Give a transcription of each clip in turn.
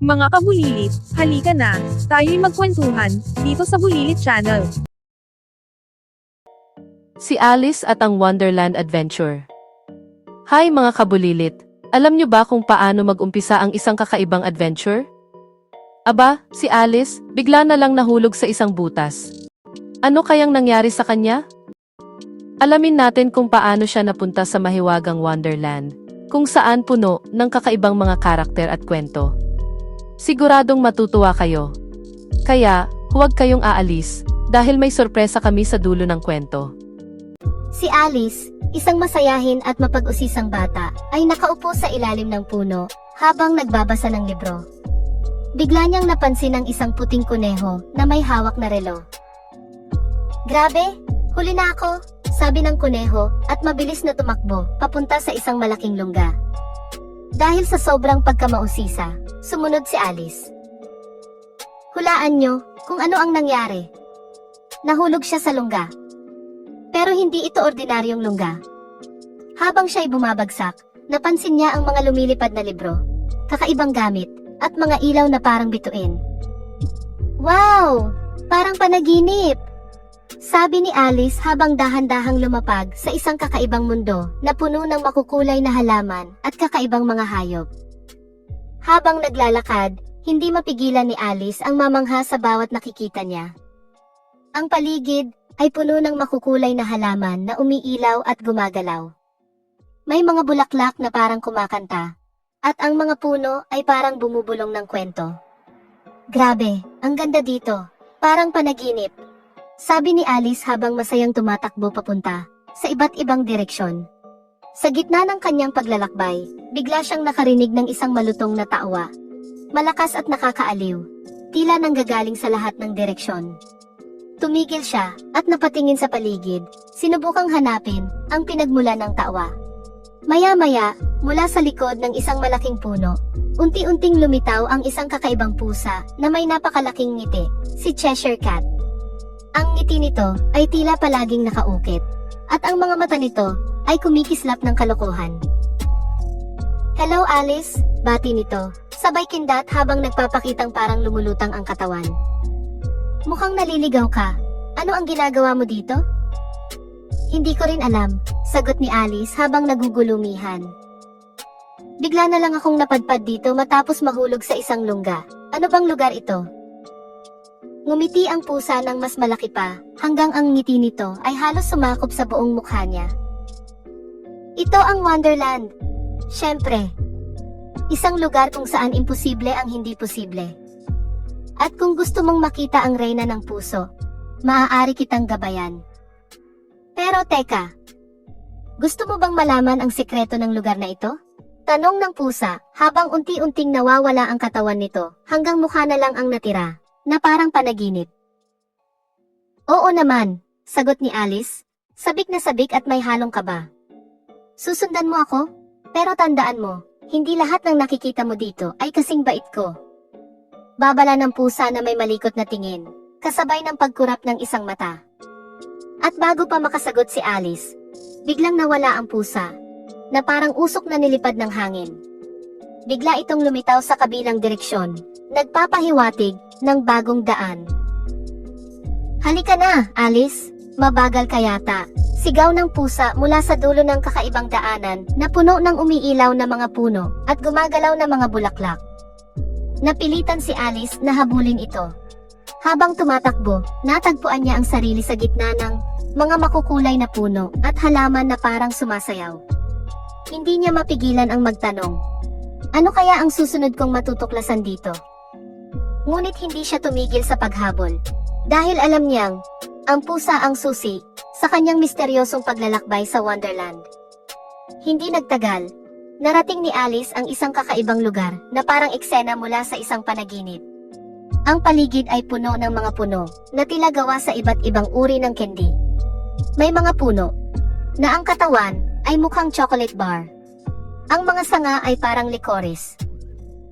Mga kabulilit, halika na, tayo'y magkwentuhan, dito sa Bulilit Channel. Si Alice at ang Wonderland Adventure. Hi mga kabulilit, alam nyo ba kung paano mag-umpisa ang isang kakaibang adventure? Aba, si Alice, bigla na lang nahulog sa isang butas. Ano kayang nangyari sa kanya? Alamin natin kung paano siya napunta sa mahiwagang Wonderland, kung saan puno ng kakaibang mga karakter at kwento. Siguradong matutuwa kayo. Kaya, huwag kayong aalis, dahil may sorpresa kami sa dulo ng kwento. Si Alice, isang masayahin at mapag-usisang bata, ay nakaupo sa ilalim ng puno habang nagbabasa ng libro. Bigla niyang napansin ang isang puting kuneho na may hawak na relo. "Grabe, huli na ako," sabi ng kuneho at mabilis na tumakbo papunta sa isang malaking lungga. Dahil sa sobrang pagkamausisa, sumunod si Alice. Hulaan niyo kung ano ang nangyari. Nahulog siya sa lungga. Pero hindi ito ordinaryong lungga. Habang siya'y bumabagsak, napansin niya ang mga lumilipad na libro, kakaibang gamit, at mga ilaw na parang bituin. "Wow! Parang panaginip!" sabi ni Alice habang dahan-dahang lumapag sa isang kakaibang mundo na puno ng makukulay na halaman at kakaibang mga hayop. Habang naglalakad, hindi mapigilan ni Alice ang mamangha sa bawat nakikita niya. Ang paligid ay puno ng makukulay na halaman na umiilaw at gumagalaw. May mga bulaklak na parang kumakanta, at ang mga puno ay parang bumubulong ng kwento. "Grabe, ang ganda dito, parang panaginip," sabi ni Alice habang masayang tumatakbo papunta sa iba't ibang direksyon. Sa gitna ng kanyang paglalakbay, bigla siyang nakarinig ng isang malutong na tawa. Malakas at nakakaaliw, tila nanggagaling sa lahat ng direksyon. Tumigil siya at napatingin sa paligid, sinubukang hanapin ang pinagmulan ng tawa. Maya-maya, mula sa likod ng isang malaking puno, unti-unting lumitaw ang isang kakaibang pusa na may napakalaking ngiti, si Cheshire Cat. Ang ngiti nito ay tila palaging nakaukit, at ang mga mata nito ay kumikislap ng kalokohan. "Hello Alice," bati nito, sabay kindat habang nagpapakitang parang lumulutang ang katawan. "Mukhang naliligaw ka. Ano ang ginagawa mo dito?" "Hindi ko rin alam," sagot ni Alice habang nagugulumihan. "Bigla na lang akong napadpad dito matapos mahulog sa isang lungga. Ano bang lugar ito?" Ngumiti ang pusa ng mas malaki pa, hanggang ang ngiti nito ay halos sumakop sa buong mukha niya. "Ito ang Wonderland. Siyempre. Isang lugar kung saan imposible ang hindi posible. At kung gusto mong makita ang reyna ng puso, maaari kitang gabayan. Pero teka, gusto mo bang malaman ang sikreto ng lugar na ito?" Tanong ng pusa, habang unti-unting nawawala ang katawan nito, hanggang mukha na lang ang natira, na parang panaginip. "Oo naman," sagot ni Alice, sabik na sabik at may halong kaba. "Susundan mo ako? Pero tandaan mo, hindi lahat ng nakikita mo dito ay kasing bait ko." Babala ng pusa na may malikot na tingin, kasabay ng pagkurap ng isang mata. At bago pa makasagot si Alice, biglang nawala ang pusa, na parang usok na nilipad ng hangin. Bigla itong lumitaw sa kabilang direksyon, nagpapahiwatig ng bagong daan. "Halika na, Alice, mabagal ka yata," sigaw ng pusa mula sa dulo ng kakaibang daanan na puno ng umiilaw na mga puno at gumagalaw na mga bulaklak. Napilitan si Alice na habulin ito. Habang tumatakbo, natagpuan niya ang sarili sa gitna ng mga makukulay na puno at halaman na parang sumasayaw. Hindi niya mapigilan ang magtanong, "Ano kaya ang susunod kong matutuklasan dito?" Ngunit hindi siya tumigil sa paghabol, dahil alam niyang ang pusa ang susi sa kanyang misteryosong paglalakbay sa Wonderland. Hindi nagtagal, narating ni Alice ang isang kakaibang lugar na parang eksena mula sa isang panaginip. Ang paligid ay puno ng mga puno na tila gawa sa iba't ibang uri ng candy. May mga puno na ang katawan ay mukhang chocolate bar. Ang mga sanga ay parang licorice.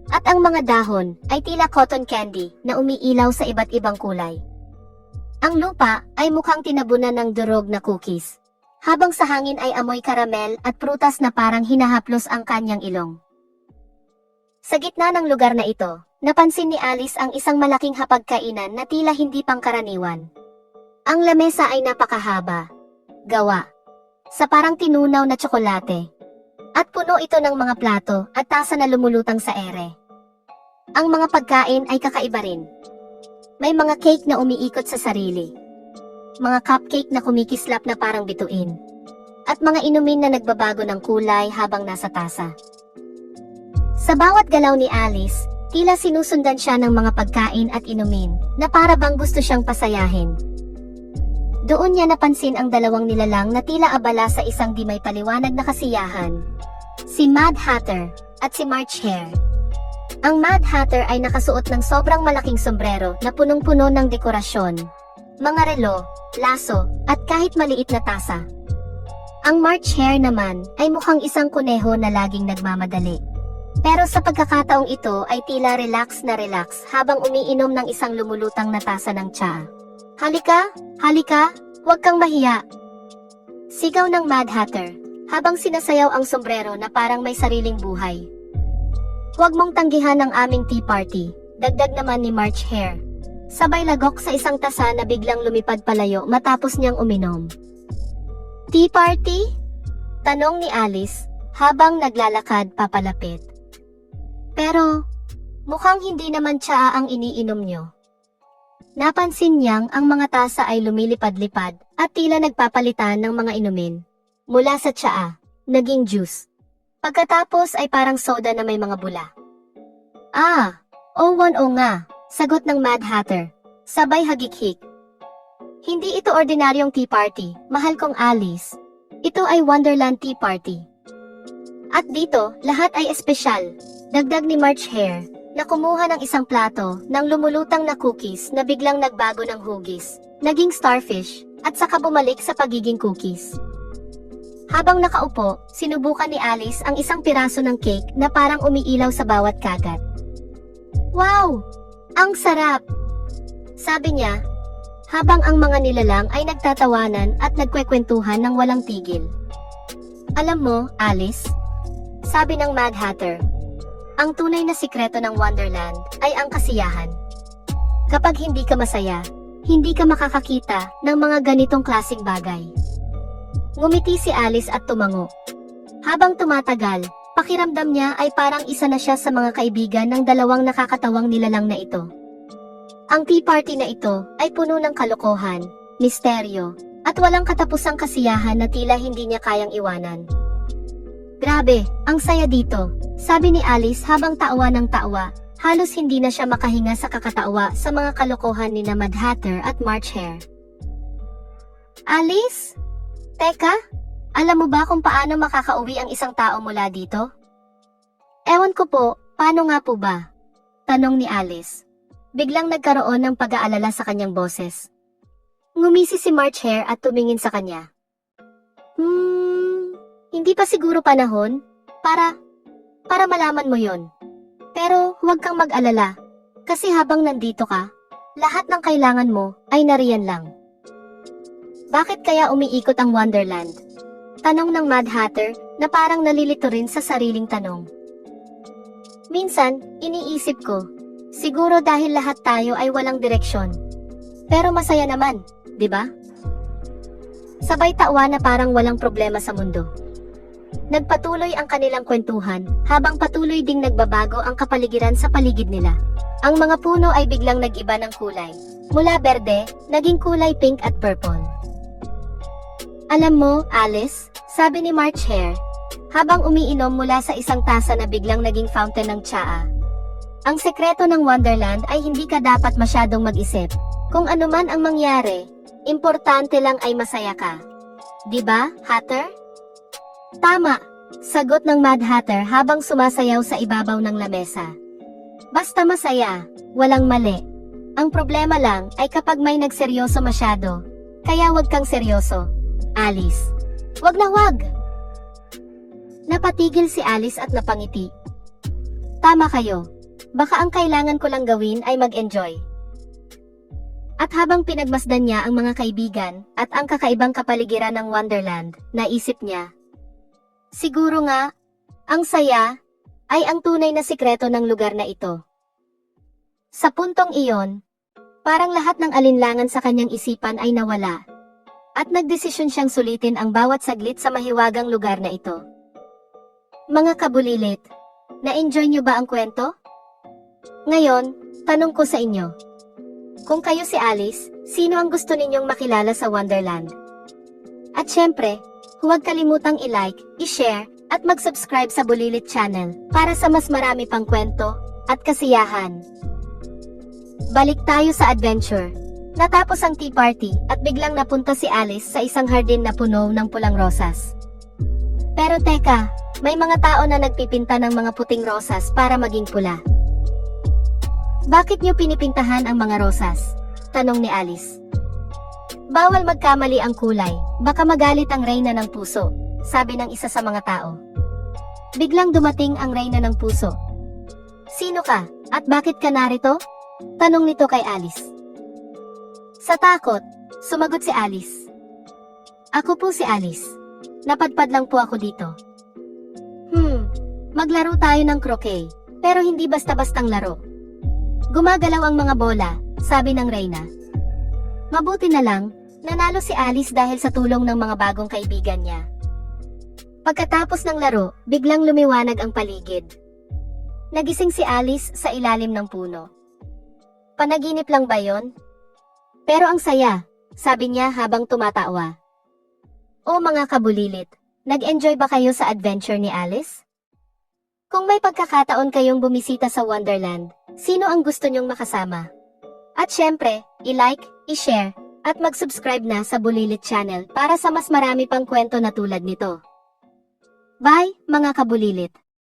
At ang mga dahon ay tila cotton candy na umiilaw sa iba't ibang kulay. Ang lupa ay mukhang tinabunan ng durog na cookies, habang sa hangin ay amoy karamel at prutas na parang hinahaplos ang kanyang ilong. Sa gitna ng lugar na ito, napansin ni Alice ang isang malaking hapagkainan na tila hindi pangkaraniwan. Ang lamesa ay napakahaba, gawa sa parang tinunaw na tsokolate, at puno ito ng mga plato at tasa na lumulutang sa ere. Ang mga pagkain ay kakaiba rin. May mga cake na umiikot sa sarili, mga cupcake na kumikislap na parang bituin, at mga inumin na nagbabago ng kulay habang nasa tasa. Sa bawat galaw ni Alice, tila sinusundan siya ng mga pagkain at inumin na para bang gusto siyang pasayahin. Doon niya napansin ang dalawang nilalang na tila abala sa isang di may paliwanag na kasiyahan. Si Mad Hatter at si March Hare. Ang Mad Hatter ay nakasuot ng sobrang malaking sombrero na punong-puno ng dekorasyon, mga relo, laso, at kahit maliit na tasa. Ang March Hare naman ay mukhang isang kuneho na laging nagmamadali. Pero sa pagkakataong ito ay tila relax na relax habang umiinom ng isang lumulutang na tasa ng tsaa. Halika, halika, huwag kang mahiya. Sigaw ng Mad Hatter habang sinasayaw ang sombrero na parang may sariling buhay. Huwag mong tanggihan ang aming tea party, dagdag naman ni March Hare. Sabay lagok sa isang tasa na biglang lumipad palayo matapos niyang uminom. Tea party? Tanong ni Alice habang naglalakad papalapit. Pero, mukhang hindi naman tsaa ang iniinom niyo. Napansin niyang ang mga tasa ay lumilipad-lipad at tila nagpapalitan ng mga inumin. Mula sa tsaa, naging juice. Pagkatapos ay parang soda na may mga bula. Ah, o nga, sagot ng Mad Hatter. Sabay hagik-hik. Hindi ito ordinaryong tea party, mahal kong Alice. Ito ay Wonderland Tea Party. At dito, lahat ay espesyal. Dagdag ni March Hare, na kumuha ng isang plato ng lumulutang na cookies na biglang nagbago ng hugis, naging starfish, at saka bumalik sa pagiging cookies. Habang nakaupo, sinubukan ni Alice ang isang piraso ng cake na parang umiilaw sa bawat kagat. Wow! Ang sarap! Sabi niya, habang ang mga nilalang ay nagtatawanan at nagkwekwentuhan ng walang tigil. Alam mo, Alice, sabi ng Mad Hatter, ang tunay na sikreto ng Wonderland ay ang kasiyahan. Kapag hindi ka masaya, hindi ka makakakita ng mga ganitong klaseng bagay. Ngumiti si Alice at tumango. Habang tumatagal, pakiramdam niya ay parang isa na siya sa mga kaibigan ng dalawang nakakatawang nilalang na ito. Ang tea party na ito ay puno ng kalokohan, misteryo, at walang katapusang kasiyahan na tila hindi niya kayang iwanan. Grabe, ang saya dito, sabi ni Alice habang tawa ng tawa. Halos hindi na siya makahinga sa kakatawa sa mga kalokohan ni Mad Hatter at March Hare. Alice? Teka, alam mo ba kung paano makakauwi ang isang tao mula dito? Ewan ko po, paano nga po ba? Tanong ni Alice. Biglang nagkaroon ng pag-aalala sa kanyang boses. Ngumisi si March Hare at tumingin sa kanya. Hindi pa siguro panahon para malaman mo yon. Pero huwag kang mag-alala, kasi habang nandito ka, lahat ng kailangan mo ay nariyan lang. Bakit kaya umiikot ang Wonderland? Tanong ng Mad Hatter na parang nalilito rin sa sariling tanong. Minsan, iniisip ko, siguro dahil lahat tayo ay walang direksyon. Pero masaya naman, di ba? Sabay tawa na parang walang problema sa mundo. Nagpatuloy ang kanilang kwentuhan habang patuloy ding nagbabago ang kapaligiran sa paligid nila. Ang mga puno ay biglang nag-iba ng kulay. Mula berde, naging kulay pink at purple. Alam mo, Alice, sabi ni March Hare, habang umiinom mula sa isang tasa na biglang naging fountain ng tsaa. Ang sekreto ng Wonderland ay hindi ka dapat masyadong mag-isip. Kung ano man ang mangyari, importante lang ay masaya ka. Diba, Hatter? Tama, sagot ng Mad Hatter habang sumasayaw sa ibabaw ng lamesa. Basta masaya, walang mali. Ang problema lang ay kapag may nagseryoso masyado. Kaya wag kang seryoso, Alice. Wag na wag! Napatigil si Alice at napangiti. Tama kayo. Baka ang kailangan ko lang gawin ay mag-enjoy. At habang pinagmasdan niya ang mga kaibigan at ang kakaibang kapaligiran ng Wonderland, naisip niya, siguro nga, ang saya ay ang tunay na sikreto ng lugar na ito. Sa puntong iyon, parang lahat ng alinlangan sa kanyang isipan ay nawala. At nagdesisyon siyang sulitin ang bawat saglit sa mahiwagang lugar na ito. Mga kabulilit, na-enjoy niyo ba ang kwento? Ngayon, tanong ko sa inyo. Kung kayo si Alice, sino ang gusto ninyong makilala sa Wonderland? At syempre, huwag kalimutang i-like, i-share, at mag-subscribe sa Bulilit Channel para sa mas marami pang kwento at kasiyahan. Balik tayo sa adventure. Natapos ang tea party at biglang napunta si Alice sa isang hardin na puno ng pulang rosas. Pero teka, may mga tao na nagpipinta ng mga puting rosas para maging pula. Bakit niyo pinipintahan ang mga rosas? Tanong ni Alice. Bawal magkamali ang kulay, baka magalit ang reyna ng puso, sabi ng isa sa mga tao. Biglang dumating ang reyna ng puso. Sino ka, at bakit ka narito? Tanong nito kay Alice. Sa takot, sumagot si Alice. Ako po si Alice. Napadpad lang po ako dito. Maglaro tayo ng croquet, pero hindi basta-bastang laro. Gumagalaw ang mga bola, sabi ng reyna. Mabuti na lang, nanalo si Alice dahil sa tulong ng mga bagong kaibigan niya. Pagkatapos ng laro, biglang lumiwanag ang paligid. Nagising si Alice sa ilalim ng puno. Panaginip lang ba yon? Pero ang saya, sabi niya habang tumatawa. O mga kabulilit, nag-enjoy ba kayo sa adventure ni Alice? Kung may pagkakataon kayong bumisita sa Wonderland, sino ang gusto nyong makasama? At syempre, i-like, i-share, at mag-subscribe na sa Bulilit Channel para sa mas marami pang kwento na tulad nito. Bye, mga kabulilit!